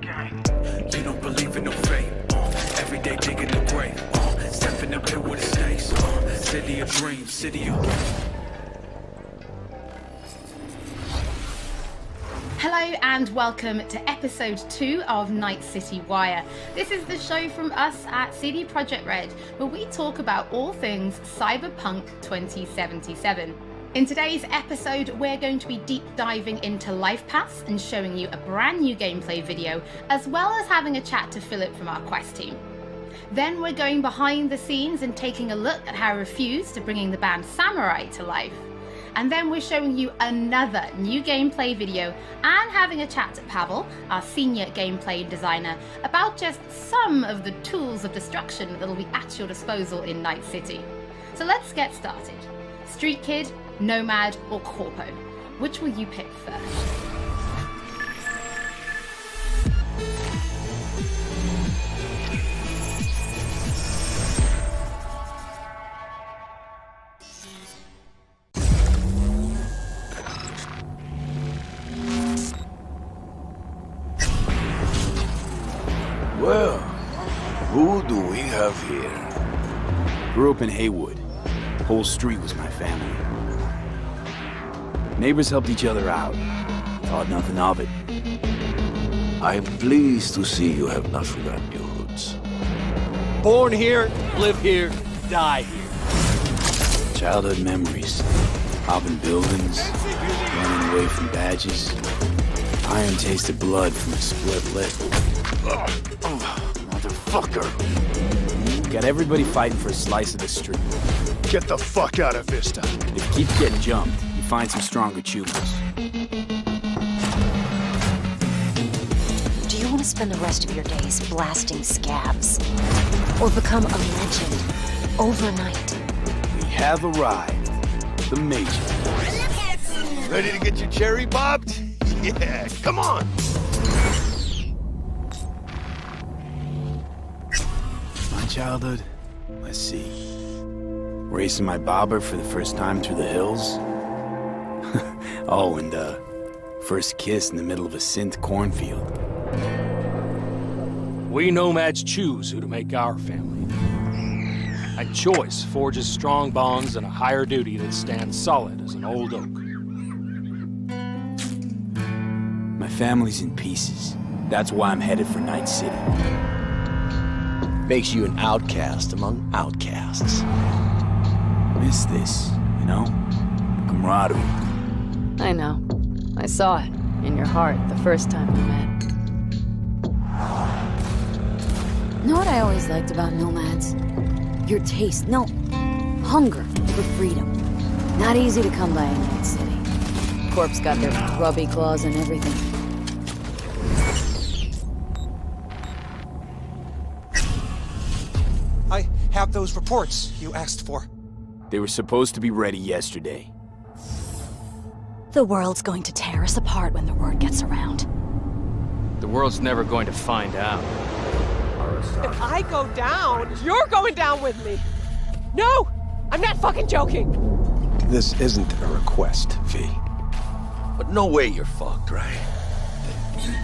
gang. You don't believe in no fate. Every day digging the grave. Stepping up here with the stakes. City of dreams, city of... Hello and welcome to episode 2 of Night City Wire. This is the show from us at CD PROJEKT RED, where we talk about all things Cyberpunk 2077. In today's episode, we're going to be deep diving into Lifepaths and showing you a brand new gameplay video, as well as having a chat to Philip from our Quest team. Then we're going behind the scenes and taking a look at how Refused are bringing the band Samurai to life. And then we're showing you another new gameplay video and having a chat to Pavel, our senior gameplay designer, about just some of the tools of destruction that will be at your disposal in Night City. So let's get started. Street Kid, Nomad, or Corpo? Which will you pick first? Well, who do we have here? Grew up in Haywood. Whole street was my family. Neighbors helped each other out. Thought nothing of it. I'm pleased to see you have not forgotten your roots. Born here, live here, die here. Childhood memories. Hopping buildings, running away from badges. Iron tasted blood from a split lip. Motherfucker! Got everybody fighting for a slice of the street. Get the fuck out of Vista. If you keep getting jumped, you find some stronger choopers. Do you want to spend the rest of your days blasting scabs? Or become a legend overnight? We have arrived. The Major. Ready to get your cherry popped? Yeah, come on! My childhood? Let's see. Racing my bobber for the first time through the hills. Oh, and first kiss in the middle of a synth cornfield. We nomads choose who to make our family. And choice forges strong bonds and a higher duty that stands solid as an old oak. My family's in pieces. That's why I'm headed for Night City. Makes you an outcast among outcasts. Miss this, you know? Camaraderie. I know. I saw it in your heart the first time we met. Know what I always liked about nomads? Your taste, no, hunger for freedom. Not easy to come by in Night City. Corp's got their grubby claws and everything. I have those reports you asked for. They were supposed to be ready yesterday. The world's going to tear us apart when the word gets around. The world's never going to find out. If I go down, you're going down with me. No! I'm not fucking joking! This isn't a request, V. But no way you're fucked, right?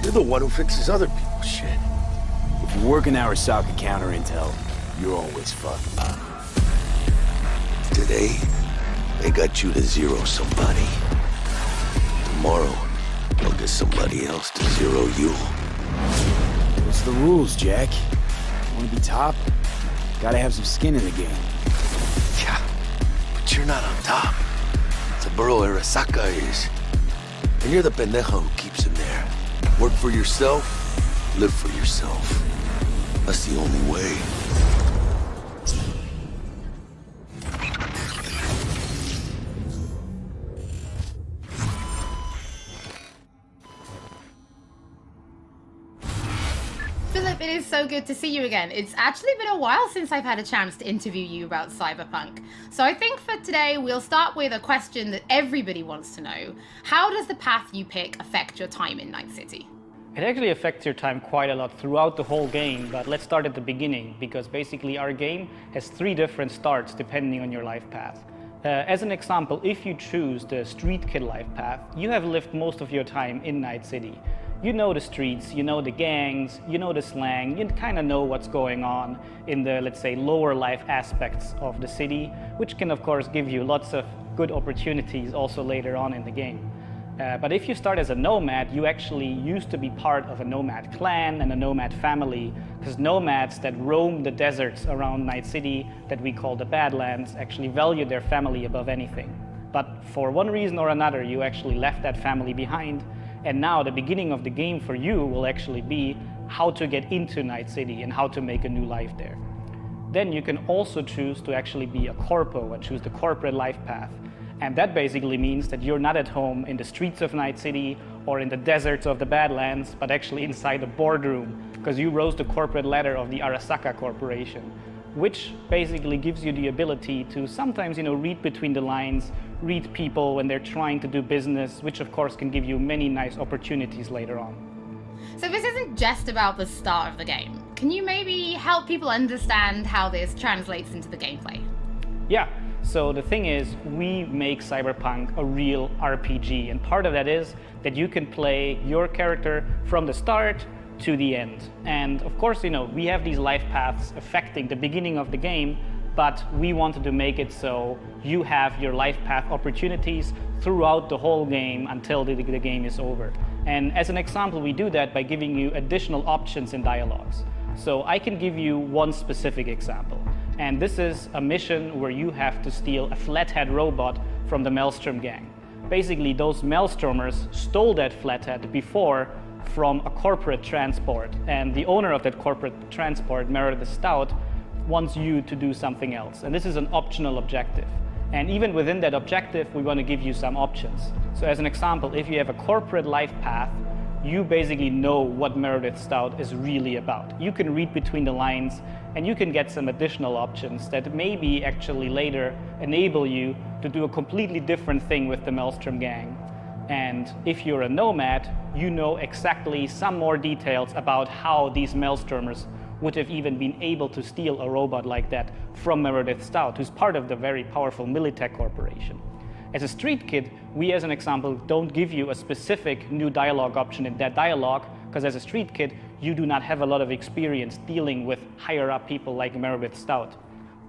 You're the one who fixes other people's shit. If you're working Arasaka counter intel, you're always fucked. Today, they got you to zero somebody. Tomorrow, they'll get somebody else to zero you. What's the rules, Jack? Want to be top? Gotta have some skin in the game. Yeah, but you're not on top. Saburo Arasaka is. And you're the pendejo who keeps him there. Work for yourself, live for yourself. That's the only way. Philip, it is so good to see you again. It's actually been a while since I've had a chance to interview you about Cyberpunk. So I think for today, we'll start with a question that everybody wants to know. How does the path you pick affect your time in Night City? It actually affects your time quite a lot throughout the whole game, but let's start at the beginning, because basically our game has 3 different starts depending on your life path. As an example, if you choose the Street Kid life path, you have lived most of your time in Night City. you know the streets, you know the gangs, you know the slang, you kind of know what's going on in the, let's say, lower life aspects of the city, which can of course give you lots of good opportunities also later on in the game. But if you start as a nomad, you actually used to be part of a nomad clan and a nomad family, because nomads that roam the deserts around Night City, that we call the Badlands, actually value their family above anything. But for one reason or another, you actually left that family behind, and now the beginning of the game for you will actually be how to get into Night City and how to make a new life there. Then you can also choose to actually be a corpo and choose the corporate life path. And that basically means that you're not at home in the streets of Night City or in the deserts of the Badlands, but actually inside a boardroom, because you rose the corporate ladder of the Arasaka Corporation, which basically gives you the ability to sometimes, read between the lines, read people when they're trying to do business, which of course can give you many nice opportunities later on. So this isn't just about the start of the game. Can you maybe help people understand how this translates into the gameplay? Yeah. So the thing is, we make Cyberpunk a real RPG, and part of that is that you can play your character from the start to the end. And of course, we have these life paths affecting the beginning of the game, but we wanted to make it so you have your life path opportunities throughout the whole game until the game is over. And as an example, we do that by giving you additional options in dialogues. So I can give you one specific example. And this is a mission where you have to steal a flathead robot from the Maelstrom gang. Basically, those Maelstromers stole that flathead before from a corporate transport. And the owner of that corporate transport, Meredith Stout, wants you to do something else. And this is an optional objective. And even within that objective, we want to give you some options. So as an example, if you have a corporate life path, you basically know what Meredith Stout is really about. You can read between the lines, and you can get some additional options that maybe actually later enable you to do a completely different thing with the Maelstrom gang. And if you're a nomad, you know exactly some more details about how these Maelstromers would have even been able to steal a robot like that from Meredith Stout, who's part of the very powerful Militech Corporation. As a street kid, we as an example don't give you a specific new dialogue option in that dialogue, because as a street kid, you do not have a lot of experience dealing with higher up people like Meredith Stout.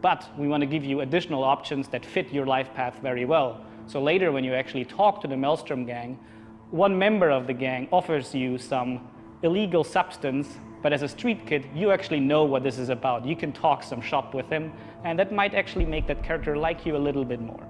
But we want to give you additional options that fit your life path very well. So later when you actually talk to the Maelstrom gang, one member of the gang offers you some illegal substance, but as a street kid, you actually know what this is about. You can talk some shop with him, and that might actually make that character like you a little bit more.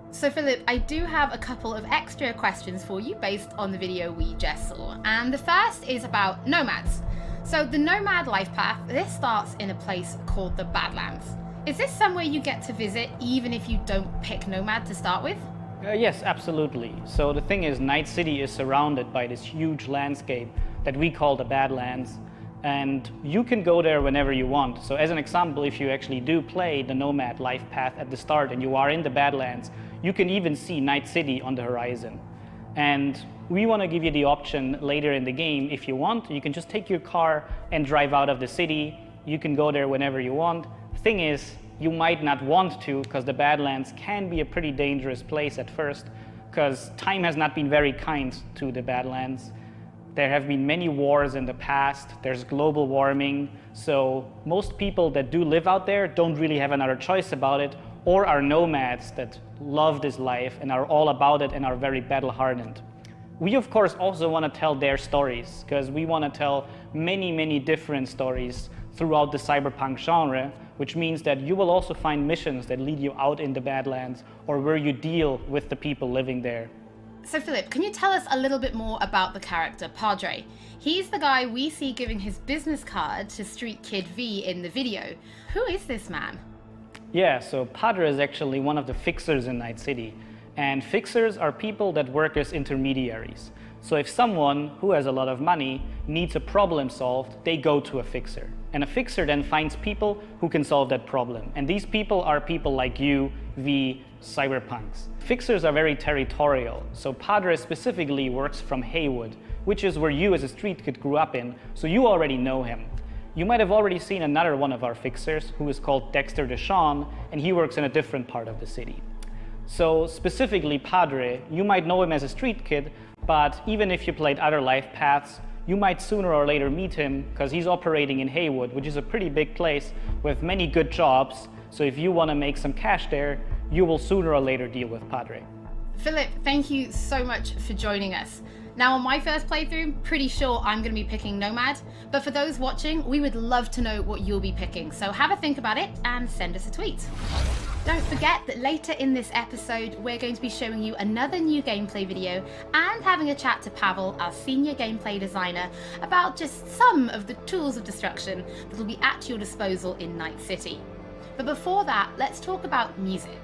So Philip, I do have a couple of extra questions for you based on the video we just saw. And the first is about nomads. So the nomad life path, this starts in a place called the Badlands. Is this somewhere you get to visit even if you don't pick nomad to start with? Yes, absolutely. So the thing is, Night City is surrounded by this huge landscape that we call the Badlands. And you can go there whenever you want. So as an example, if you actually do play the nomad life path at the start and you are in the Badlands, you can even see Night City on the horizon. And we want to give you the option later in the game, if you want, you can just take your car and drive out of the city. You can go there whenever you want. The thing is, you might not want to, because the Badlands can be a pretty dangerous place at first, because time has not been very kind to the Badlands. There have been many wars in the past, there's global warming, so most people that do live out there don't really have another choice about it, or are nomads that love this life and are all about it and are very battle-hardened. We of course also want to tell their stories, because we want to tell many different stories throughout the cyberpunk genre, which means that you will also find missions that lead you out in the Badlands or where you deal with the people living there. So Philip, can you tell us a little bit more about the character Padre? He's the guy we see giving his business card to Street Kid V in the video. Who is this man? Yeah, so Padre is actually one of the fixers in Night City. And fixers are people that work as intermediaries. So if someone who has a lot of money needs a problem solved, they go to a fixer. And a fixer then finds people who can solve that problem. And these people are people like you, the cyberpunks. Fixers are very territorial. So Padre specifically works from Haywood, which is where you as a street kid grew up in, so you already know him. You might have already seen another one of our fixers who is called Dexter Deshawn, and he works in a different part of the city. So specifically Padre, you might know him as a street kid, but even if you played other Lifepaths, you might sooner or later meet him because he's operating in Haywood, which is a pretty big place with many good jobs. So if you want to make some cash there, you will sooner or later deal with Padre. Philip, thank you so much for joining us. Now, on my first playthrough, pretty sure I'm going to be picking Nomad, but for those watching, we would love to know what you'll be picking, so have a think about it and send us a tweet. Don't forget that later in this episode, we're going to be showing you another new gameplay video and having a chat to Pavel, our senior gameplay designer, about just some of the tools of destruction that will be at your disposal in Night City. But before that, let's talk about music,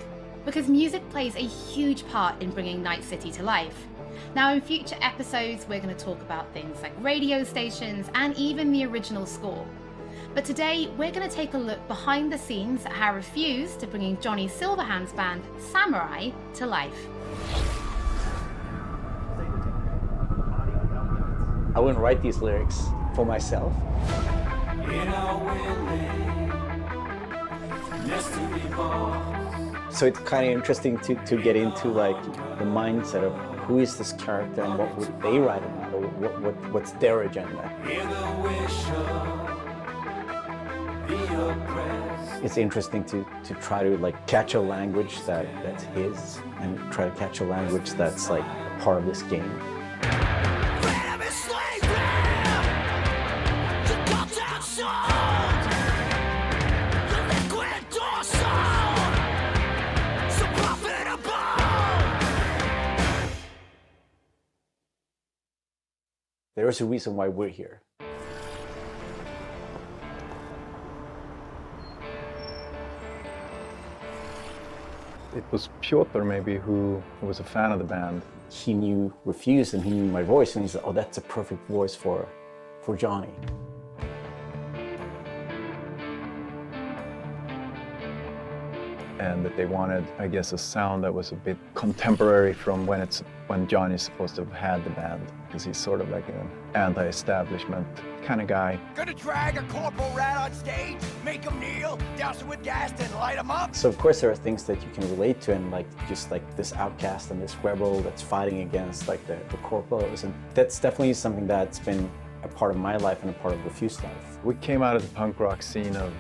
because music plays a huge part in bringing Night City to life. Now, in future episodes, we're going to talk about things like radio stations and even the original score. But today, we're going to take a look behind the scenes at how Refused to bringing Johnny Silverhand's band, Samurai, to life. I wouldn't write these lyrics for myself. So it's kind of interesting to get into like the mindset of who is this character and what would they write about, or what's their agenda. It's interesting to try to like catch a language that's his and try to catch a language that's like part of this game. There is a reason why we're here. It was Piotr maybe who was a fan of the band. He knew Refused and he knew my voice, and he said, oh, that's a perfect voice for Johnny. And that they wanted, I guess, a sound that was a bit contemporary from when Johnny's supposed to have had the band, because he's sort of like an anti-establishment kind of guy. Gonna drag a corporal rat on stage, make him kneel, douse him with gas, then light him up. So of course there are things that you can relate to, and like just like this outcast and this rebel that's fighting against like the corporals, and that's definitely something that's been a part of my life and a part of Refused life. We came out of the punk rock scene of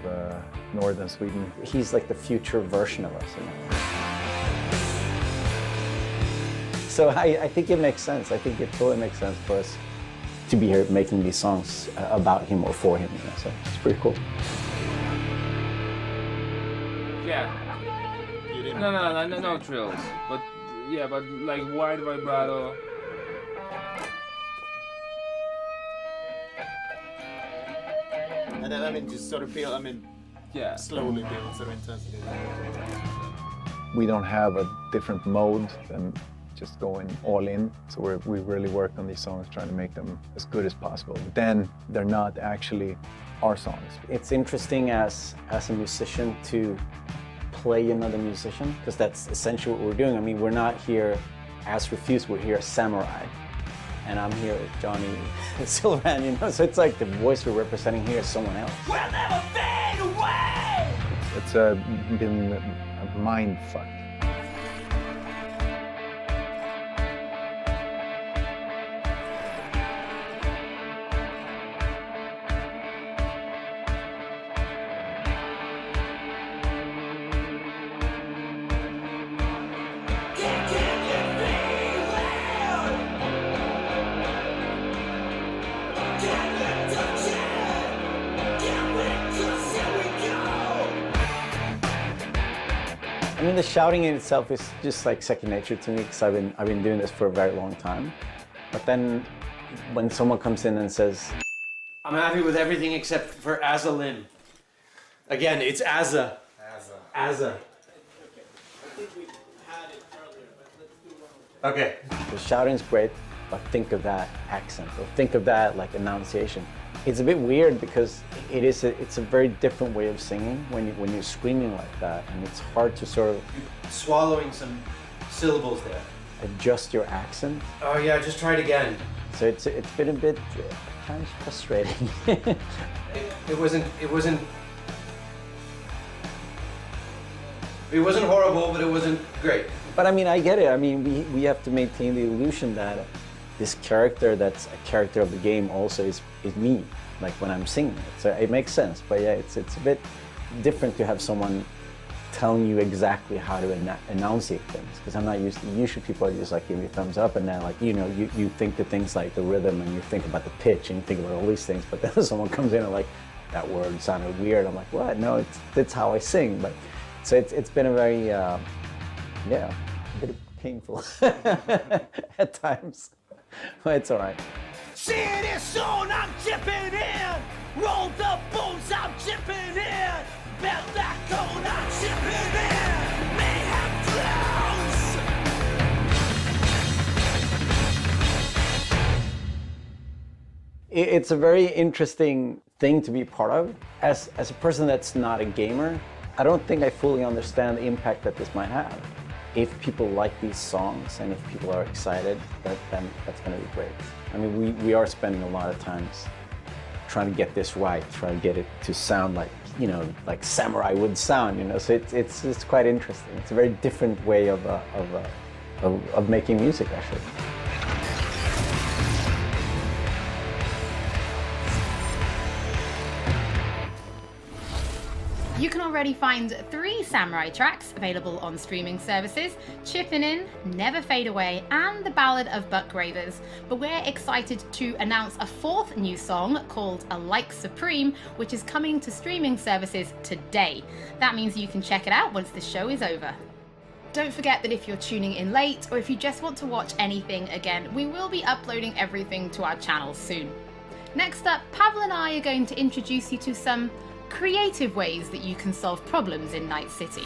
northern Sweden. He's like the future version of us. You know? So I think it makes sense. I think it totally makes sense for us to be here making these songs about him or for him. You know? So it's pretty cool. Yeah. No trills. But yeah, but like wide vibrato. And then, I mean, just sort of build, yeah, slowly build sort of intensity. We don't have a different mode than just going all in. So we really worked on these songs trying to make them as good as possible. But then they're not actually our songs. It's interesting as a musician to play another musician, because that's essentially what we're doing. I mean, we're not here as Refused, we're here as Samurai. And I'm here with Johnny Silverhand, you know? So it's like the voice we're representing here is someone else. We'll never fade away! It's been a mind fuck. I mean, the shouting in itself is just like second nature to me, because I've been doing this for a very long time. But then when someone comes in and says, I'm happy with everything except for Azza Lynn. Again, it's Azza. Azza. Okay. The shouting's great, but think of that accent, or think of that like enunciation. It's a bit weird because it's a very different way of singing when you're screaming like that, and it's hard to sort of swallowing some syllables there. Adjust your accent. Oh yeah, just try it again. So it's been a bit kind of frustrating. It wasn't horrible, but it wasn't great. But I mean, I get it. I mean, we have to maintain the illusion that this character that's a character of the game also is me, like when I'm singing it. So it makes sense. But yeah, it's a bit different to have someone telling you exactly how to enunciate things, because I'm not used to, usually people are just like give you a thumbs up and then like, you know, you think the things like the rhythm and you think about the pitch and you think about all these things, but then someone comes in and like, that word sounded weird. I'm like, what? No, that's how I sing. But so it's been a very, yeah, a bit painful at times, but it's all right. See it soon, I'm chipping in. Roll the bones, I'm chipping in. Belt that cone, I'm chipping in. Mayhem flows. It's a very interesting thing to be part of. As a person that's not a gamer, I don't think I fully understand the impact that this might have. If people like these songs and if people are excited, then that's going to be great. I mean, we are spending a lot of times trying to get this right, trying to get it to sound like, you know, like samurai would sound, you know. So it's quite interesting. It's a very different way of making music, actually. You can already find 3 Samurai tracks available on streaming services: Chippin' In, Never Fade Away, and The Ballad of Buck Ravers. But we're excited to announce a 4th new song called A Like Supreme, which is coming to streaming services today. That means you can check it out once the show is over. Don't forget that if you're tuning in late, or if you just want to watch anything again, we will be uploading everything to our channel soon. Next up, Pavel and I are going to introduce you to some creative ways that you can solve problems in Night City.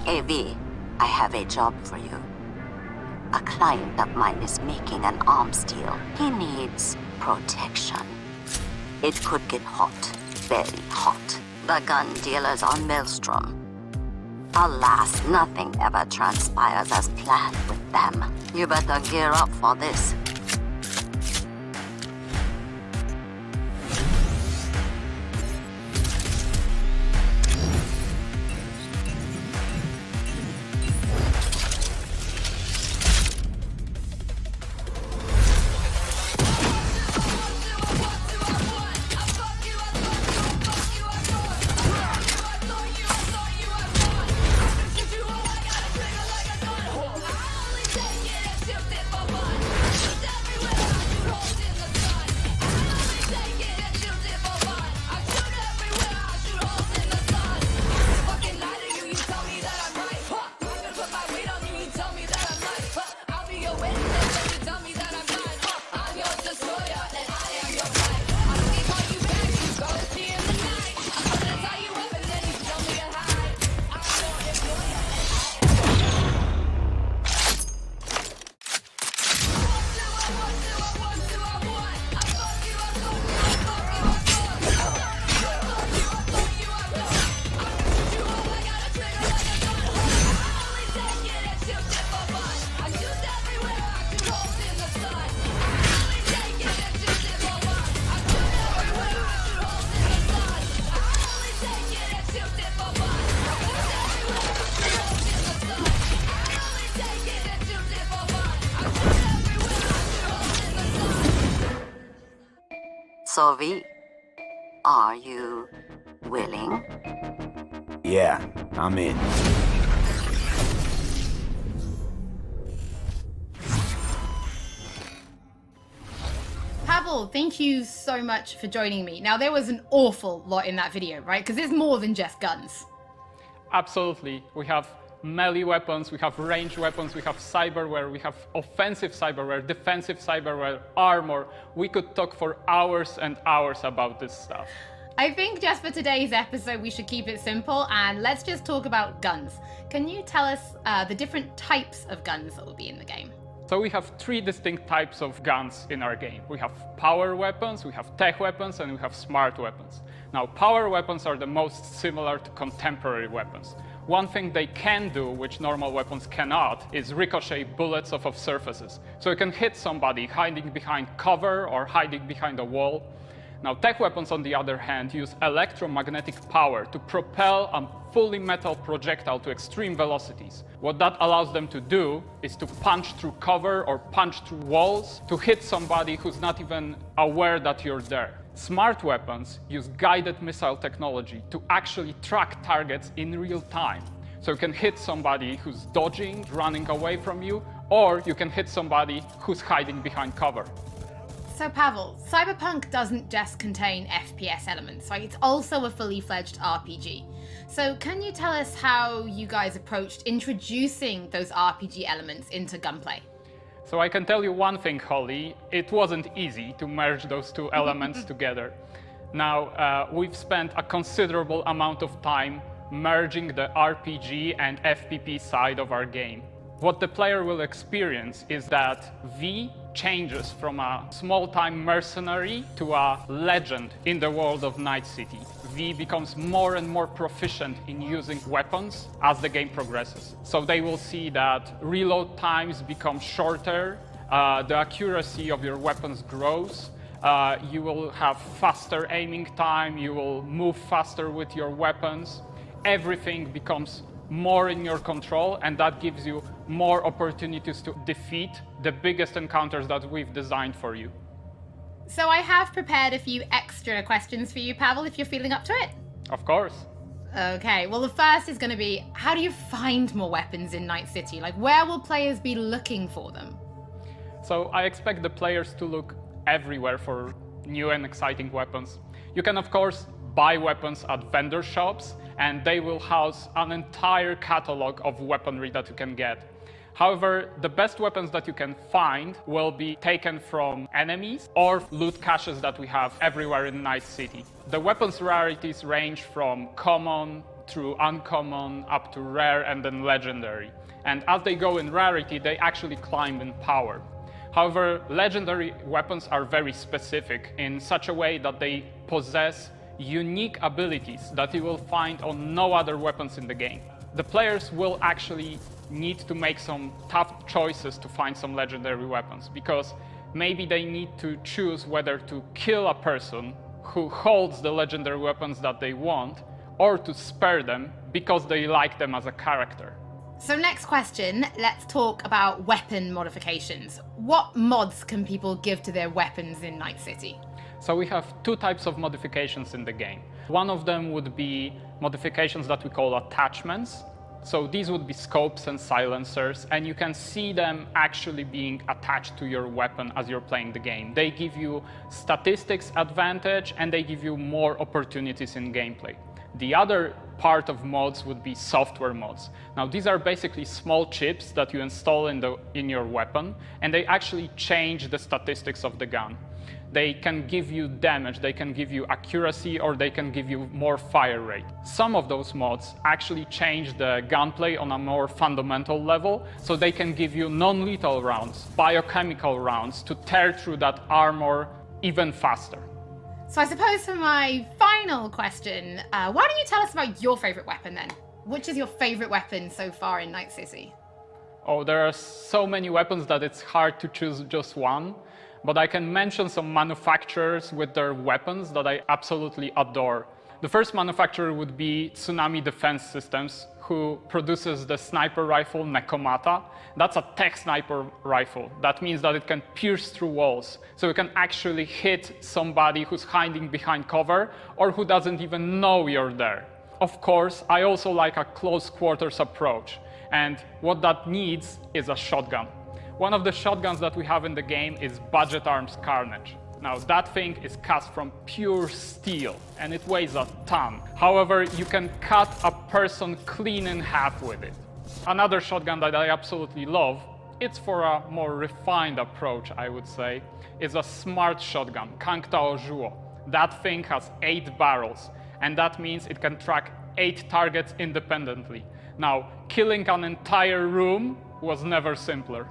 Hey V, I have a job for you. A client of mine is making an arms deal. He needs protection. It could get hot, very hot. The gun dealers are Maelstrom. Alas, nothing ever transpires as planned with them. You better gear up for this. So V, are you willing? Yeah, I'm in. Pavel, thank you so much for joining me. Now, there was an awful lot in that video, right? Because there's more than just guns. Absolutely. We have melee weapons, we have ranged weapons, we have cyberware, we have offensive cyberware, defensive cyberware, armor. We could talk for hours and hours about this stuff. I think just for today's episode, we should keep it simple and let's just talk about guns. Can you tell us the different types of guns that will be in the game? So we have 3 distinct types of guns in our game. We have power weapons, we have tech weapons, and we have smart weapons. Now, power weapons are the most similar to contemporary weapons. One thing they can do, which normal weapons cannot, is ricochet bullets off of surfaces. So you can hit somebody hiding behind cover or hiding behind a wall. Now, tech weapons, on the other hand, use electromagnetic power to propel a fully metal projectile to extreme velocities. What that allows them to do is to punch through cover or punch through walls to hit somebody who's not even aware that you're there. Smart weapons use guided missile technology to actually track targets in real time. So you can hit somebody who's dodging, running away from you, or you can hit somebody who's hiding behind cover. So Pavel, Cyberpunk doesn't just contain FPS elements, right? It's also a fully fledged RPG. So can you tell us how you guys approached introducing those RPG elements into gunplay? So I can tell you one thing, Holly, it wasn't easy to merge those two elements together. Now, we've spent a considerable amount of time merging the RPG and FPP side of our game. What the player will experience is that V changes from a small-time mercenary to a legend in the world of Night City. V becomes more and more proficient in using weapons as the game progresses. So they will see that reload times become shorter, the accuracy of your weapons grows, you will have faster aiming time, you will move faster with your weapons. Everything becomes more in your control, and that gives you more opportunities to defeat the biggest encounters that we've designed for you. So I have prepared a few extra questions for you, Pavel, if you're feeling up to it. Of course. Okay, well the first is going to be, how do you find more weapons in Night City? Like, where will players be looking for them? So I expect the players to look everywhere for new and exciting weapons. You can, of course, buy weapons at vendor shops, and they will house an entire catalog of weaponry that you can get. However, the best weapons that you can find will be taken from enemies or loot caches that we have everywhere in Night City. The weapons rarities range from common through uncommon up to rare and then legendary. And as they go in rarity, they actually climb in power. However, legendary weapons are very specific in such a way that they possess unique abilities that you will find on no other weapons in the game. The players will actually need to make some tough choices to find some legendary weapons, because maybe they need to choose whether to kill a person who holds the legendary weapons that they want, or to spare them because they like them as a character. So next question, let's talk about weapon modifications. What mods can people give to their weapons in Night City? So we have two types of modifications in the game. One of them would be modifications that we call attachments. So these would be scopes and silencers, and you can see them actually being attached to your weapon as you're playing the game. They give you statistics advantage, and they give you more opportunities in gameplay. The other part of mods would be software mods. Now, these are basically small chips that you install in your weapon, and they actually change the statistics of the gun. They can give you damage, they can give you accuracy, or they can give you more fire rate. Some of those mods actually change the gunplay on a more fundamental level, so they can give you non-lethal rounds, biochemical rounds, to tear through that armor even faster. So I suppose for my final question, why don't you tell us about your favorite weapon then? Which is your favorite weapon so far in Night City? Oh, there are so many weapons that it's hard to choose just one. But I can mention some manufacturers with their weapons that I absolutely adore. The first manufacturer would be Tsunami Defense Systems, who produces the sniper rifle Nekomata. That's a tech sniper rifle. That means that it can pierce through walls. So you can actually hit somebody who's hiding behind cover or who doesn't even know you're there. Of course, I also like a close quarters approach. And what that needs is a shotgun. One of the shotguns that we have in the game is Budget Arms Carnage. Now, that thing is cast from pure steel, and it weighs a ton. However, you can cut a person clean in half with it. Another shotgun that I absolutely love, it's for a more refined approach, I would say, is a smart shotgun, Kangtao Zhuo. That thing has 8 barrels, and that means it can track 8 targets independently. Now, killing an entire room was never simpler.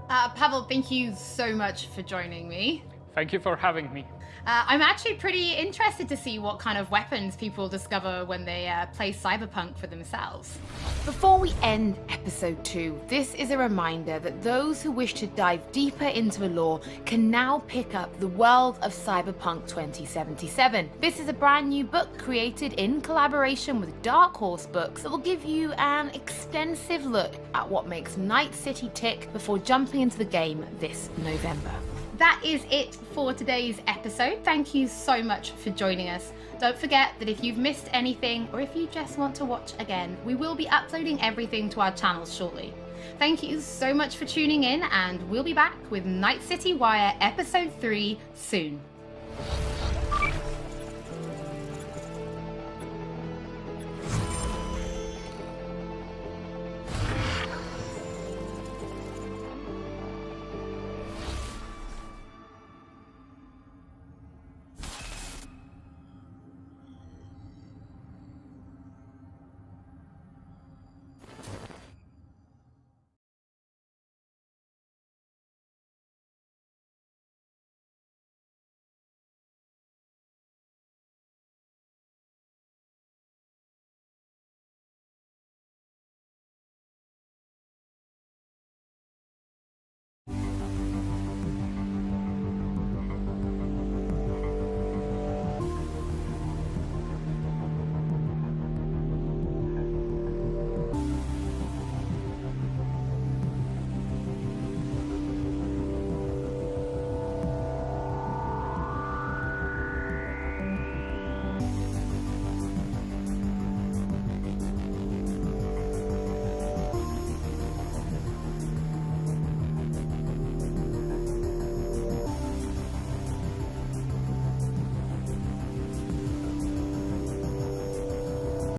Pavel, thank you so much for joining me. Thank you for having me. I'm actually pretty interested to see what kind of weapons people discover when they play Cyberpunk for themselves. Before we end episode 2, this is a reminder that those who wish to dive deeper into the lore can now pick up The World of Cyberpunk 2077. This is a brand new book created in collaboration with Dark Horse Books that will give you an extensive look at what makes Night City tick before jumping into the game this November. That is it for today's episode. Thank you so much for joining us. Don't forget that if you've missed anything or if you just want to watch again, we will be uploading everything to our channels shortly. Thank you so much for tuning in, and we'll be back with Night City Wire Episode 3 soon.